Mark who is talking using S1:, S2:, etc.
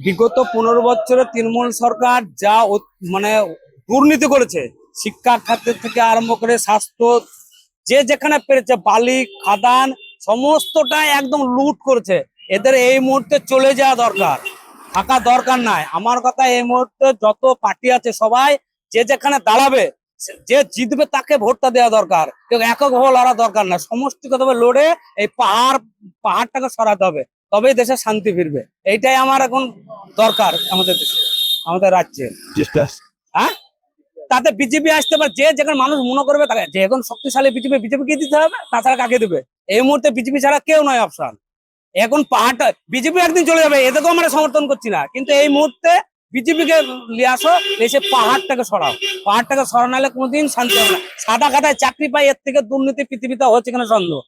S1: বিগত 15 বছরে তৃণমূল সরকার যা মানে দুর্নীতি করেছে, শিক্ষা খাত থেকে আরম্ভ করে স্বাস্থ্য, যে যেখানে পেরেছে বালি খাদান সমস্তটাই একদম লুট করেছে। এদের এই মুহূর্তে চলে যাওয়া দরকার, থাকা দরকার নাই। আমার কথা, এই মুহূর্তে যত পার্টি আছে সবাই যে যেখানে দাঁড়াবে, যে জিতবে তাকে ভোটটা দেওয়া দরকার। কেউ একক ভাবে লড়া দরকার না, সমষ্টিগতভাবে লড়ে এই পাহাড়টাকে সরাতে হবে, তবেই দেশে শান্তি ফিরবে। এইটাই আমার এখন দরকার আমাদের দেশে, আমাদের রাজ্যে। হ্যাঁ, তাতে বিজেপি আসতে পারে, যে যেখানে মানুষ মনে করবে তাকে, যে এখন শক্তিশালী বিজেপিকে দিতে হবে, তাছাড়া কাকে দেবে? এই মুহূর্তে বিজেপি ছাড়া কেউ নয় অপশন। এখন পাহাড়টা বিজেপি একদিন চলে যাবে, এদেরকেও আমরা সমর্থন করছি না, কিন্তু এই মুহূর্তে বিজেপিকে নিয়ে আসো, এসে পাহাড়টাকে সরাও। পাহাড়টাকে সরানালে কোনোদিন শান্তি হবে না। সাদা খাতায় চাকরি পাই, এর থেকে দুর্নীতি পৃথিবীতে হচ্ছে কিনা সন্দেহ।